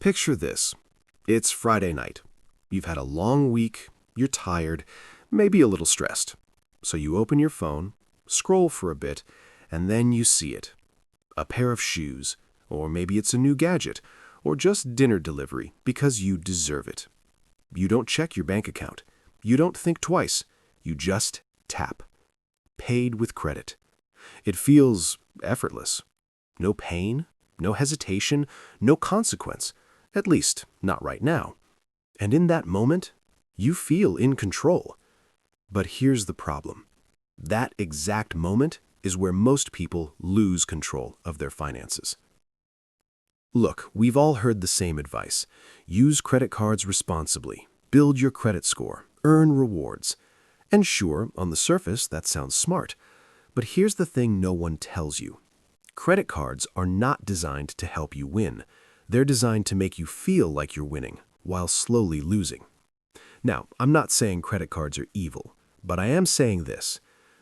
Picture this. It's Friday night. You've had a long week, you're tired, maybe a little stressed. So you open your phone, scroll for a bit, and then you see it. A pair of shoes, or maybe it's a new gadget, or just dinner delivery because you deserve it. You don't check your bank account. You don't think twice. You just tap. Paid with credit. It feels effortless. No pain, no hesitation, no consequence. At least, not right now. And in that moment, you feel in control. But here's the problem. That exact moment is where most people lose control of their finances. Look, we've all heard the same advice. Use credit cards responsibly. Build your credit score. Earn rewards. And sure, on the surface, that sounds smart. But here's the thing no one tells you. Credit cards are not designed to help you win. They're designed to make you feel like you're winning, while slowly losing. Now, I'm not saying credit cards are evil, but I am saying this.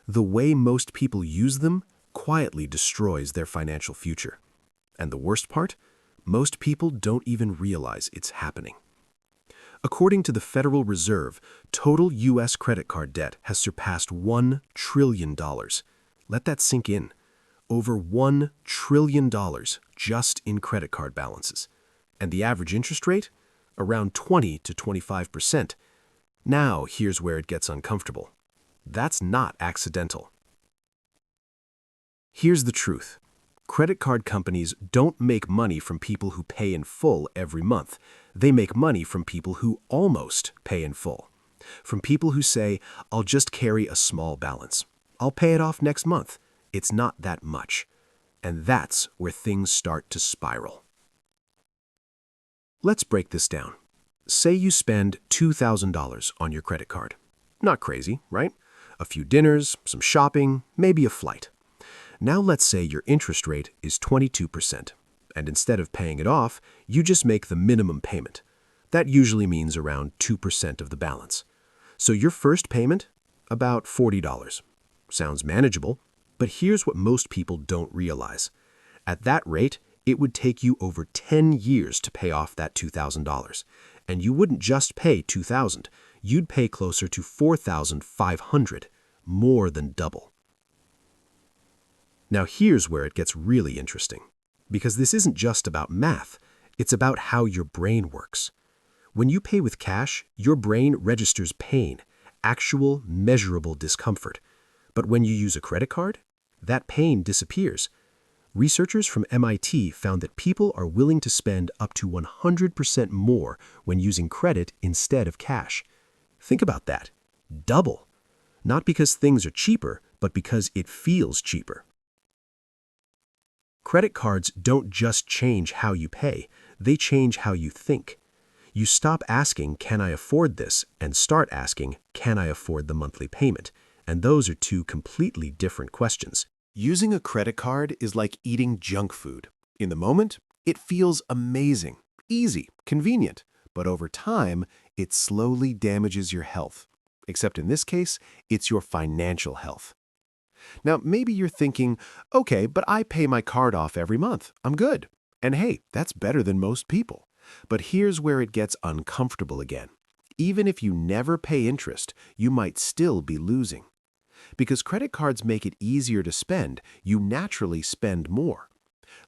The way most people use them quietly destroys their financial future. And the worst part? Most people don't even realize it's happening. According to the Federal Reserve, total U.S. credit card debt has surpassed $1 trillion. Let that sink in. Over $1 trillion just in credit card balances. And the average interest rate? Around 20 to 25%. Now, here's where it gets uncomfortable. That's not accidental. Here's the truth. Credit card companies don't make money from people who pay in full every month. They make money from people who almost pay in full. From people who say, I'll just carry a small balance. I'll pay it off next month. It's not that much. And that's where things start to spiral. Let's break this down. Say you spend $2,000 on your credit card. Not crazy, right? A few dinners, some shopping, maybe a flight. Now let's say your interest rate is 22%, and instead of paying it off, you just make the minimum payment. That usually means around 2% of the balance. So your first payment? About $40. Sounds manageable, but here's what most people don't realize. At that rate, it would take you over 10 years to pay off that $2,000. And you wouldn't just pay $2,000, you'd pay closer to $4,500, more than double. Now here's where it gets really interesting, because this isn't just about math, it's about how your brain works. When you pay with cash, your brain registers pain, actual, measurable discomfort. But when you use a credit card, that pain disappears. Researchers from MIT found that people are willing to spend up to 100% more when using credit instead of cash. Think about that. Double. Not because things are cheaper, but because it feels cheaper. Credit cards don't just change how you pay, they change how you think. You stop asking, can I afford this, and start asking, can I afford the monthly payment? And those are two completely different questions. Using a credit card is like eating junk food. In the moment, it feels amazing, easy, convenient, but over time, it slowly damages your health. Except in this case, it's your financial health. Now, maybe you're thinking, okay, but I pay my card off every month. I'm good. And hey, that's better than most people. But here's where it gets uncomfortable again. Even if you never pay interest, you might still be losing. Because credit cards make it easier to spend, you naturally spend more.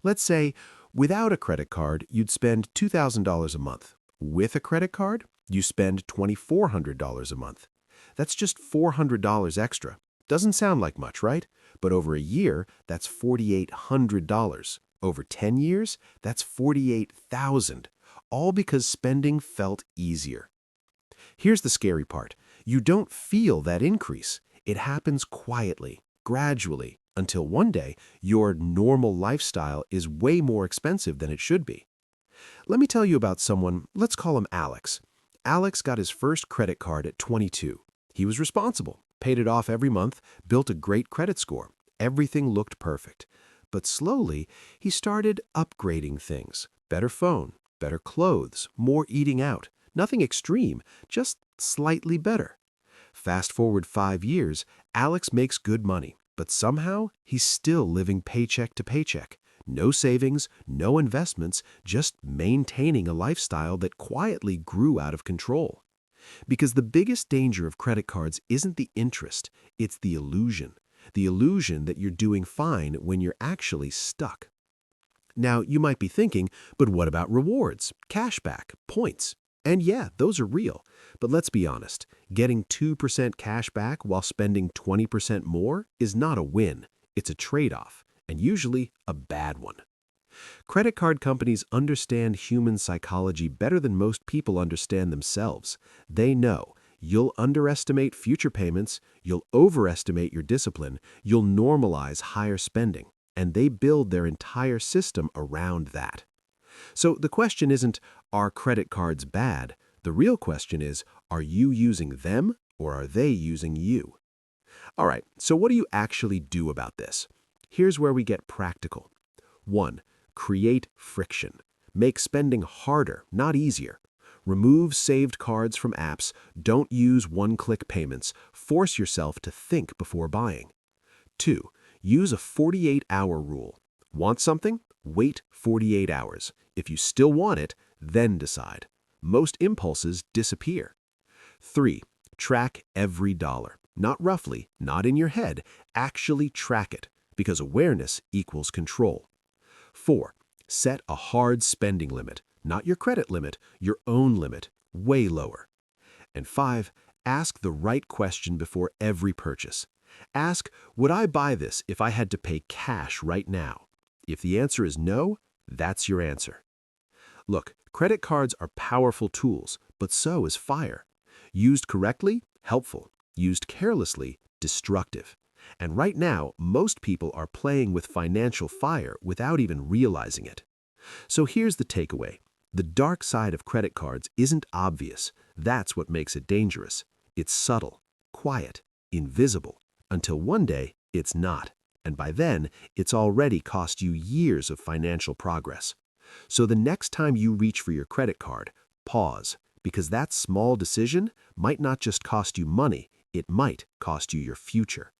Let's say, without a credit card, you'd spend $2,000 a month. With a credit card, you spend $2,400 a month. That's just $400 extra. Doesn't sound like much, right? But over a year, that's $4,800. Over 10 years, that's $48,000. All because spending felt easier. Here's the scary part. You don't feel that increase. It happens quietly, gradually, until one day, your normal lifestyle is way more expensive than it should be. Let me tell you about someone, let's call him Alex. Alex got his first credit card at 22. He was responsible, paid it off every month, built a great credit score. Everything looked perfect. But slowly, he started upgrading things. Better phone, better clothes, more eating out. Nothing extreme, just slightly better. Fast forward 5 years, Alex makes good money, but somehow he's still living paycheck to paycheck. No savings, no investments, just maintaining a lifestyle that quietly grew out of control. Because the biggest danger of credit cards isn't the interest, it's the illusion. The illusion that you're doing fine when you're actually stuck. Now, you might be thinking, but what about rewards, cashback, points? And yeah, those are real. But let's be honest, getting 2% cash back while spending 20% more is not a win. It's a trade-off, and usually a bad one. Credit card companies understand human psychology better than most people understand themselves. They know you'll underestimate future payments, you'll overestimate your discipline, you'll normalize higher spending, and they build their entire system around that. So the question isn't, are credit cards bad? The real question is, are you using them or are they using you? All right, so what do you actually do about this? Here's where we get practical. 1. Create friction. Make spending harder, not easier. Remove saved cards from apps. Don't use one-click payments. Force yourself to think before buying. 2. Use a 48-hour rule. Want something? Wait 48 hours. If you still want it, then decide. Most impulses disappear. 3. Track every dollar. Not roughly, not in your head. Actually track it, because awareness equals control. 4. Set a hard spending limit. Not your credit limit, your own limit, way lower. And 5. Ask the right question before every purchase. Ask, would I buy this if I had to pay cash right now? If the answer is no, that's your answer. Look, credit cards are powerful tools, but so is fire. Used correctly, helpful. Used carelessly, destructive. And right now, most people are playing with financial fire without even realizing it. So here's the takeaway. The dark side of credit cards isn't obvious. That's what makes it dangerous. It's subtle, quiet, invisible, until one day it's not. And by then, it's already cost you years of financial progress. So the next time you reach for your credit card, pause, because that small decision might not just cost you money, it might cost you your future.